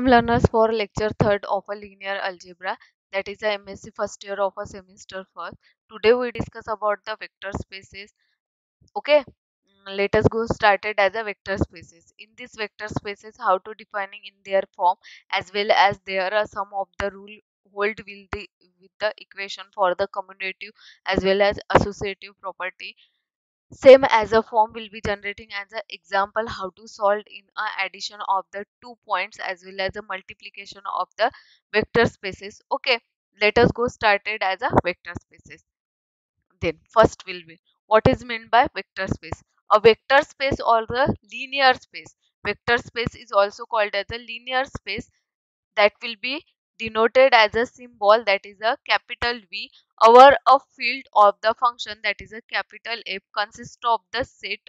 Learners for lecture 3rd of a linear algebra, that is a MSc first year of a semester first. Today we discuss about the vector spaces. Okay, let us go started as a vector spaces. In this vector spaces, how to defining in their form, as well as there are some of the rule hold with the equation for the commutative as well as associative property. Same as a form will be generating as an example how to solve in a addition of the 2 points as well as a multiplication of the vector spaces. Okay, let us go started as a vector spaces. Then first will be what is meant by vector space. A vector space or the linear space. Vector space is also called as a linear space that will be denoted as a symbol that is a capital V over a field of the function that is a capital F consists of the set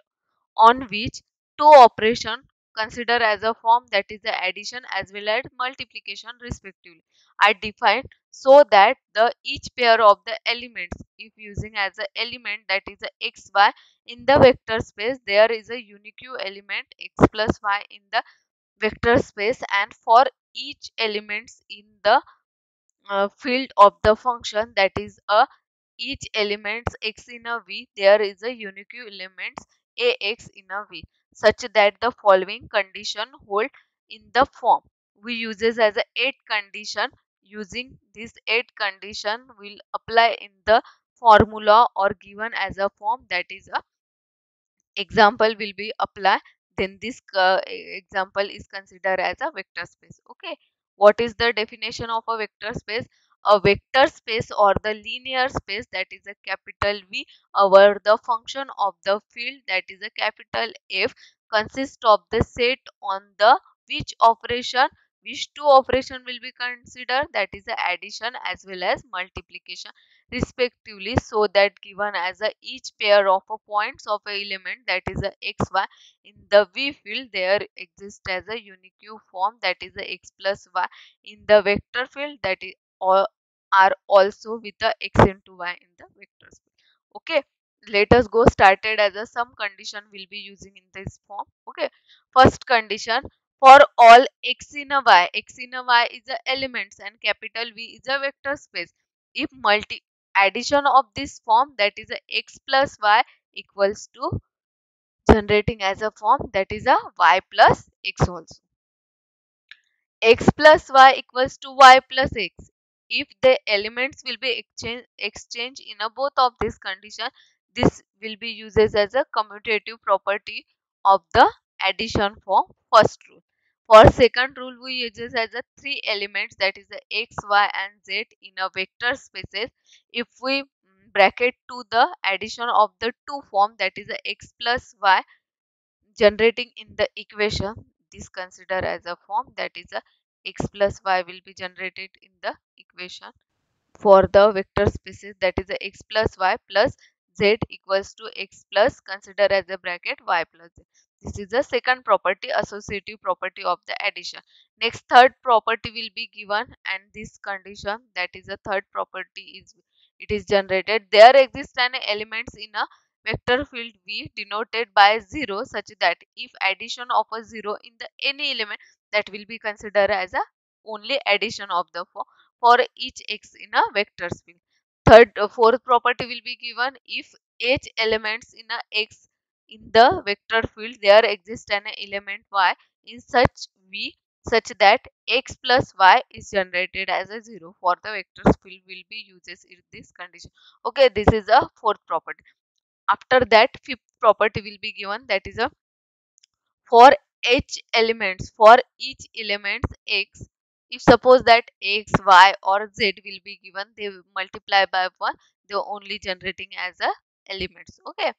on which two operation consider as a form that is the addition as well as multiplication respectively are defined so that the each pair of the elements if using as a element that is a x y in the vector space there is a unique element x plus y in the vector space and for each elements in the field of the function that is a each elements x in a v there is a unique elements ax in a v such that the following condition hold in the form we uses as a 8 condition. Using this 8 condition will apply in the formula or given as a form that is a example will be applied, then this example is considered as a vector space. Okay, what is the definition of a vector space? A vector space or the linear space that is a capital V over the function of the field that is a capital F consists of the set on the which operation which two operation will be considered that is the addition as well as multiplication respectively so that given as a each pair of a points of a element that is a xy in the V field there exists as a unique form that is a x plus y in the vector field that is all are also with the x into y in the vector space. Okay, let us go started as a some condition will be using in this form. Okay, first condition for all x in a y is a elements and capital V is a vector space if multi addition of this form that is a x plus y equals to generating as a form that is a y plus x also. X plus y equals to y plus x. If the elements will be exchange in a both of these condition, this will be used as a commutative property of the addition form first rule. For second rule, we uses as a three elements that is the x, y and z in a vector spaces. If we bracket to the addition of the two form that is a x plus y generating in the equation this consider as a form that is a x plus y will be generated in the equation for the vector spaces that is a x plus y plus z equals to x plus consider as a bracket y plus z. This is the second property associative property of the addition. Next third property will be given and this condition that is a third property is it is generated there exists an elements in a vector field V denoted by 0 such that if addition of a 0 in the any element that will be considered as a only addition of the for each x in a vector field. Fourth property will be given if h elements in a x in the vector field there exists an element y in such V such that x plus y is generated as a 0 for the vector field will be uses in this condition. Okay, this is a fourth property. After that fifth property will be given that is a for for each elements x if suppose that x y or z will be given they will multiply by 1 they are only generating as a elements. Okay,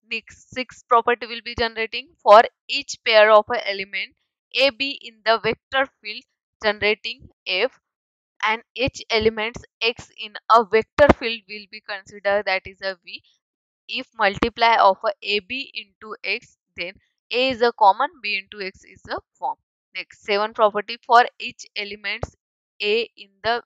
next sixth property will be generating for each pair of a element a b in the vector field generating f and each elements x in a vector field will be considered that is a v if multiply of a AB into x, then A is a common, B into x is a form. Next, 7 property for each elements A in the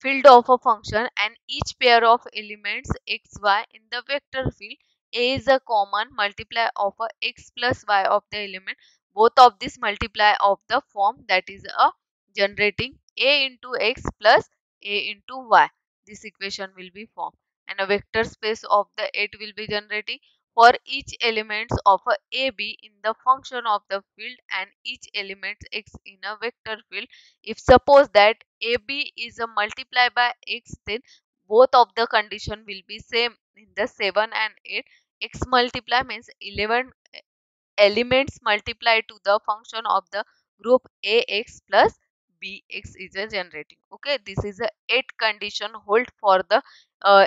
field of a function and each pair of elements x, y in the vector field. A is a common multiply of a x plus y of the element. both of this multiply of the form, that is a generating a into x plus a into y. This equation will be formed, and a vector space of the 8 will be generating for each elements of a AB in the function of the field and each element x in a vector field. If suppose that AB is a multiply by x, then both of the condition will be same in the 7 and 8. X multiply means 11 elements multiply to the function of the group ax plus bx is a generating. Okay, this is a 8 condition hold for the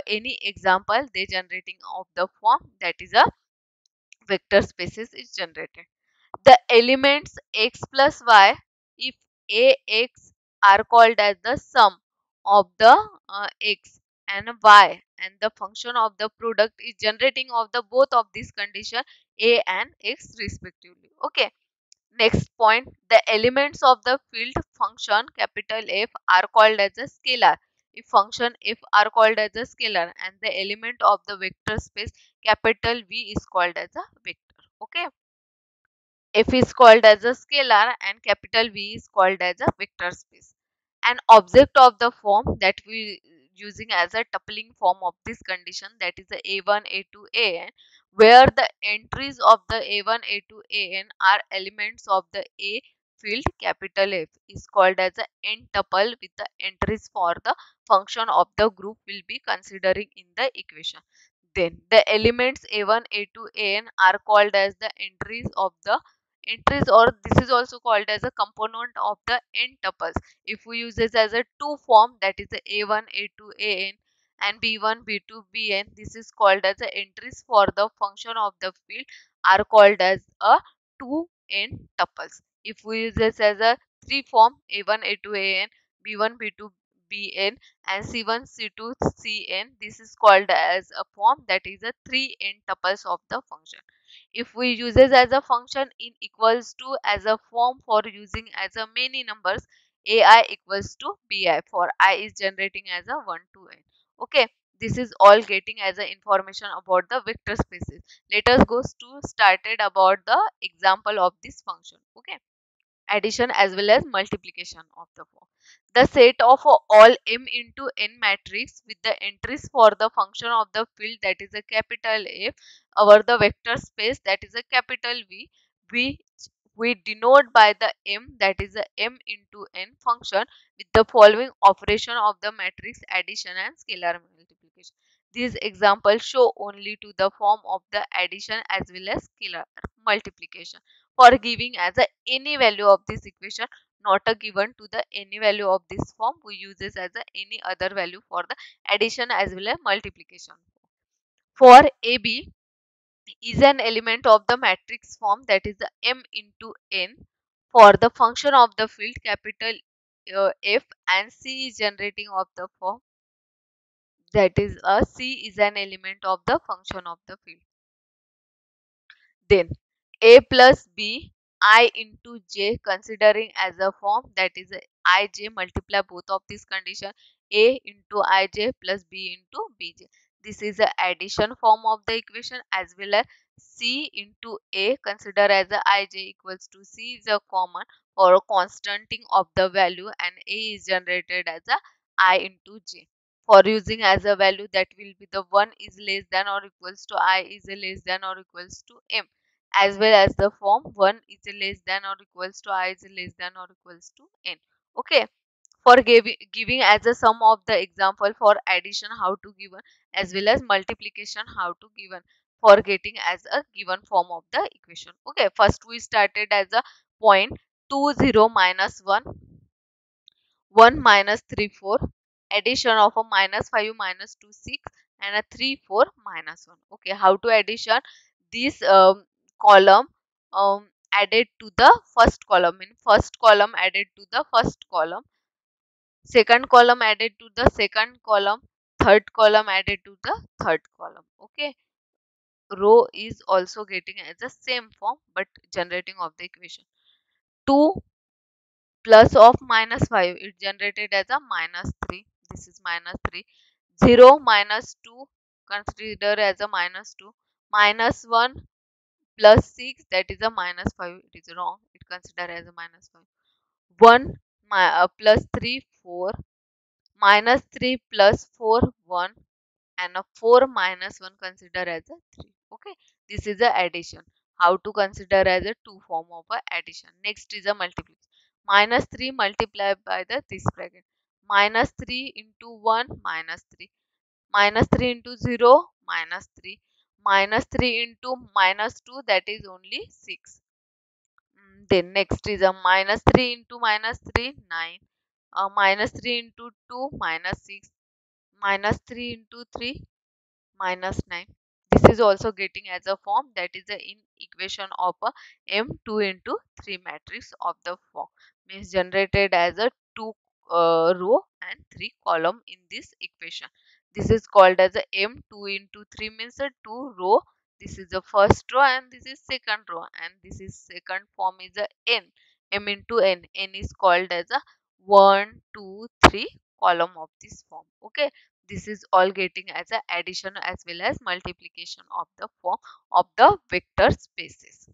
any example they generating of the form, that is a vector spaces is generated. The elements x plus y, if ax are called as the sum of the x and y, and the function of the product is generating of the both of these condition a and x respectively. Okay, next point, the elements of the field function capital F are called as a scalar if function f are called as a scalar, and the element of the vector space capital V is called as a vector. Okay, f is called as a scalar and capital V is called as a vector space. An object of the form that we using as a tupling form of this condition, that is the a1 a2 an, where the entries of the a1 a2 an are elements of the a field capital F, is called as a n tuple with the entries for the function of the group will be considering in the equation. Then the elements a1 a2 an are called as the entries of the entries, or this is also called as a component of the n tuples. If we use this as a two form, that is the a1 a2 an and b1 b2 bn, this is called as the entries for the function of the field are called as a 2n tuples. If we use this as a three form, a1 a2 an, b1 b2 bn and c1 c2 cn, this is called as a form, that is a 3n tuples of the function. If we uses as a function in equals to as a form for using as a many numbers, ai equals to bi for I is generating as a 1 to n. Okay, this is all getting as a information about the vector spaces. Let us go to started about the example of this function. Okay, addition as well as multiplication of the form. The set of all m into n matrix with the entries for the function of the field, that is a capital F, over the vector space, that is a capital V, we denote by the m, that is a m into n function with the following operation of the matrix addition and scalar multiplication. These examples show only to the form of the addition as well as scalar multiplication. For giving as a any value of this equation, not a given to the any value of this form, we use this as a any other value for the addition as well as multiplication. For AB is an element of the matrix form, that is the m into n for the function of the field capital F, and C is generating of the form, that is a C is an element of the function of the field. Then a plus b I into j considering as a form, that is ij multiply both of these condition, a into ij plus b into bj. This is a addition form of the equation, as well as c into a consider as a ij equals to c is a common or a constanting of the value, and a is generated as a I into j. For using as a value, that will be the 1 is less than or equals to I is less than or equals to m, as well as the form 1 is less than or equals to I is less than or equals to n. Okay, for giving as a sum of the example for addition how to given, as well as multiplication how to given for getting as a given form of the equation. Okay, first we started as a point 2 0 minus 1 1 minus 3 4, addition of a minus 5 minus 2 6 and a 3 4 minus 1. Okay, how to addition this column added to the first column, in first column added to the first column, second column added to the second column, third column added to the third column. Okay, row is also getting as the same form but generating of the equation. 2 plus of minus 5, it generated as a minus 3, this is minus 3. 0 minus 2 consider as a minus 2, minus 1 plus 6, that is a minus 5. It is wrong. It consider as a minus 5. 1 plus 3, 4. Minus 3 plus 4, 1. And a 4 minus 1 consider as a 3. Okay, this is a addition. How to consider as a two form of a addition. Next is a multiplication. Minus 3 multiplied by the this bracket. Minus 3 into 1, minus 3. Minus 3 into 0, minus 3. Minus 3 into minus 2, that is only 6. Then next is a minus 3 into minus 3, 9. Minus 3 into 2, minus 6. Minus 3 into 3, minus 9. This is also getting as a form, that is the in equation of a M2 into 3 matrix of the form, means generated as a 2 row and 3 column in this equation. This is called as a M2 into 3, means a 2 row. This is the first row and this is second row, and this is second form is a N. M into N. N is called as a 1, 2, 3 column of this form. Okay, this is all getting as a addition as well as multiplication of the form of the vector spaces.